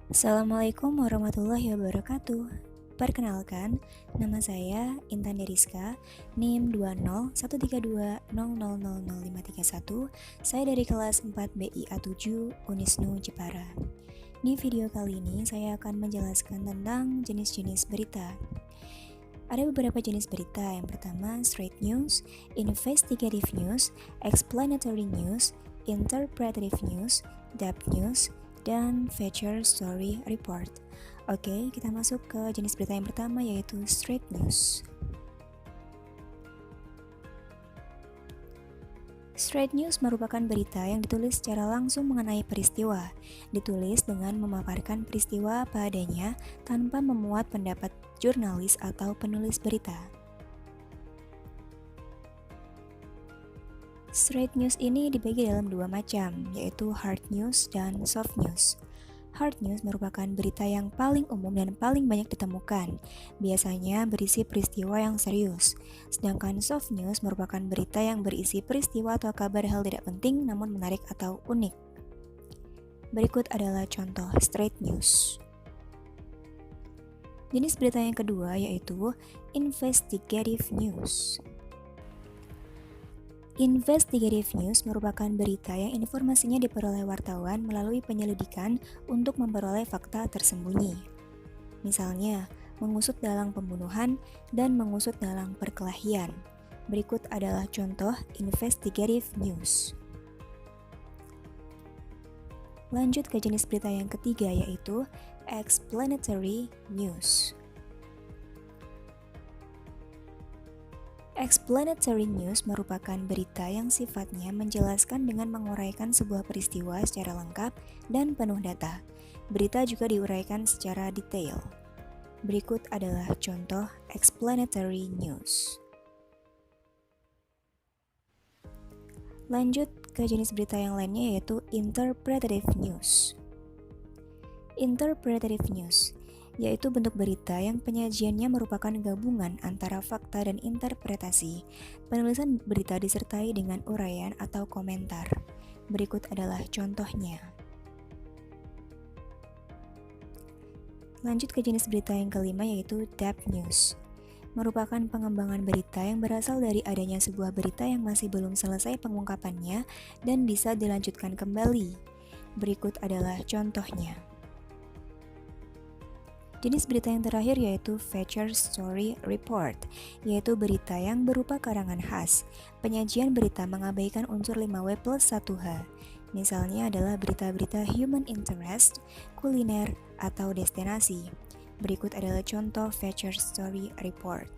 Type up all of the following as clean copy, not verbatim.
Assalamualaikum warahmatullahi wabarakatuh. Perkenalkan, nama saya Intan Deriska, NIM 2013200000531. Saya dari kelas 4 BIA 7 Unisnu Jepara. Di video kali ini saya akan menjelaskan tentang jenis-jenis berita. Ada beberapa jenis berita. Yang pertama, straight news, investigative news, explanatory news, interpretative news, depth news, dan feature story report. Oke, kita masuk ke jenis berita yang pertama, yaitu straight news. Straight news merupakan berita yang ditulis secara langsung mengenai peristiwa, ditulis dengan memaparkan peristiwa apa adanya tanpa memuat pendapat jurnalis atau penulis berita. Straight news ini dibagi dalam dua macam, yaitu hard news dan soft news. Hard news merupakan berita yang paling umum dan paling banyak ditemukan, biasanya berisi peristiwa yang serius. Sedangkan soft news merupakan berita yang berisi peristiwa atau kabar hal tidak penting namun menarik atau unik. Berikut adalah contoh straight news. Jenis berita yang kedua yaitu investigative news. Investigative news merupakan berita yang informasinya diperoleh wartawan melalui penyelidikan untuk memperoleh fakta tersembunyi. Misalnya, mengusut dalang pembunuhan dan mengusut dalang perkelahian. Berikut adalah contoh investigative news. Lanjut ke jenis berita yang ketiga yaitu explanatory news. Explanatory news merupakan berita yang sifatnya menjelaskan dengan menguraikan sebuah peristiwa secara lengkap dan penuh data. Berita juga diuraikan secara detail. Berikut adalah contoh explanatory news. Lanjut ke jenis berita yang lainnya yaitu interpretative news. Interpretative news yaitu bentuk berita yang penyajiannya merupakan gabungan antara fakta dan interpretasi. Penulisan berita disertai dengan uraian atau komentar. Berikut adalah contohnya. Lanjut ke jenis berita yang kelima yaitu depth news. Merupakan pengembangan berita yang berasal dari adanya sebuah berita yang masih belum selesai pengungkapannya dan bisa dilanjutkan kembali. Berikut adalah contohnya. Jenis berita yang terakhir yaitu feature story report, yaitu berita yang berupa karangan khas. Penyajian berita mengabaikan unsur 5W+1H. Misalnya adalah berita-berita human interest, kuliner, atau destinasi. Berikut adalah contoh feature story report.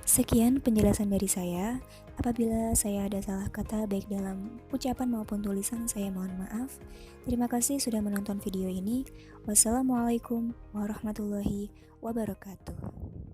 Sekian penjelasan dari saya. Apabila saya ada salah kata baik dalam ucapan maupun tulisan, saya mohon maaf. Terima kasih sudah menonton video ini. Wassalamualaikum warahmatullahi wabarakatuh.